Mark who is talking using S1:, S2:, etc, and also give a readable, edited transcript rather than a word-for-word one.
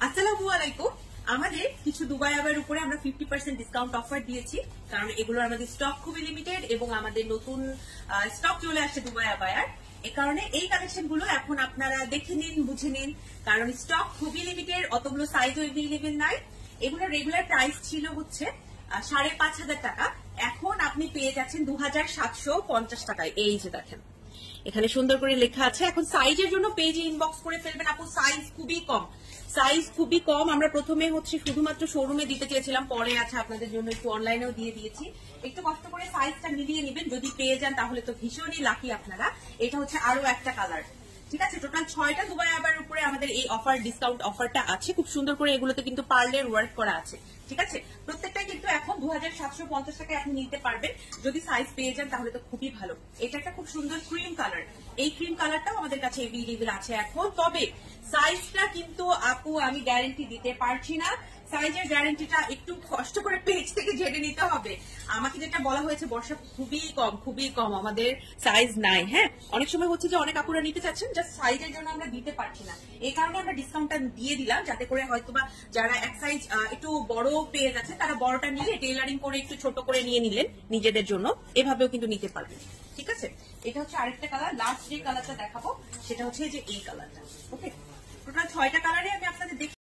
S1: আসসালামু আলাইকুম। আমাদের কিছু দুবাই আবার উপরে আমরা 50% ডিসকাউন্ট অফার দিয়েছি, কারণ এগুলো আমাদের স্টক খুবই লিমিটেড এবং আমাদের নতুন স্টক চলে আসছে দুবাই আবায়ার। এ কারণে এই কালেকশন গুলো এখন আপনারা দেখে নিন, বুঝে নিন, কারণ স্টক খুবই লিমিটেড, অতগুলো সাইজও এভেলেবেল নাই। এগুলো রেগুলার প্রাইস ছিল হচ্ছে 5,500 টাকা, এখন আপনি পেয়ে যাচ্ছেন 2,750 টাকায়। এই যে দেখেন এখানে সুন্দর করে লেখা আছে। এখন সাইজের জন্য পেজে ইনবক্স করে ফেলবেন আপু, সাইজ খুবই কম। আমরা প্রথমে হচ্ছে শুধুমাত্র শোরুমে দিতে চেয়েছিলাম, পরে আছে আপনাদের জন্য একটু অনলাইনেও দিয়ে দিয়েছি। একটু কষ্ট করে সাইজটা মিলিয়ে নেবেন, যদি পেয়ে যান তাহলে তো ভীষণই লাকি আপনারা। এটা হচ্ছে আরো একটা কালার, ঠিক আছে। টোটাল 6টা দুবাই আবার উপরে আমাদের এই অফার ডিসকাউন্ট অফারটা আছে। খুব সুন্দর করে এগুলোতে কিন্তু পার্লের ওয়ার্ক করা আছে, ঠিক আছে। প্রত্যেকটা কিন্তু এখন 2,750 টাকায় আপনি নিতে পারবেন, যদি সাইজ পেয়ে যান তাহলে তো খুবই ভালো। এটা একটা খুব সুন্দর ক্রিম কালার, এই ক্রিম কালারটাও আমাদের কাছে এভেলেবেল আছে এখন। তবে সাইজটা কিন্তু আপু আমি গ্যারেন্টি দিতে পারছি না, সাইজের গ্যারেন্টিটা একটু কষ্ট করে পেজ থেকে জেনে নিতে হবে। আমাকে যেটা বলা হয়েছে বর্ষা খুবই কম আমাদের সাইজ নাই। হ্যাঁ, অনেক সময় হচ্ছে যে অনেক আপুরা নিতে চাচ্ছেন, জাস্ট সাইজের জন্য আমরা দিতে পারছি না। এই কারণে আমরা ডিসকাউন্টটা দিয়ে দিলাম, যাতে করে হয়তোবা যারা এক সাইজ একটু বড় পেয়ে যাচ্ছে তারা বড়টা নিলে টেইলারিং করে একটু ছোট করে নিয়ে নিলেন নিজেদের জন্য, এভাবেও কিন্তু নিতে পারবেন, ঠিক আছে। এটা হচ্ছে আরেকটা কালার। লাস্ট যে কালারটা দেখাবো সেটা হচ্ছে যে এই কালারটা। ওকে, টোটাল 6টা কালারে আমি আপনাদের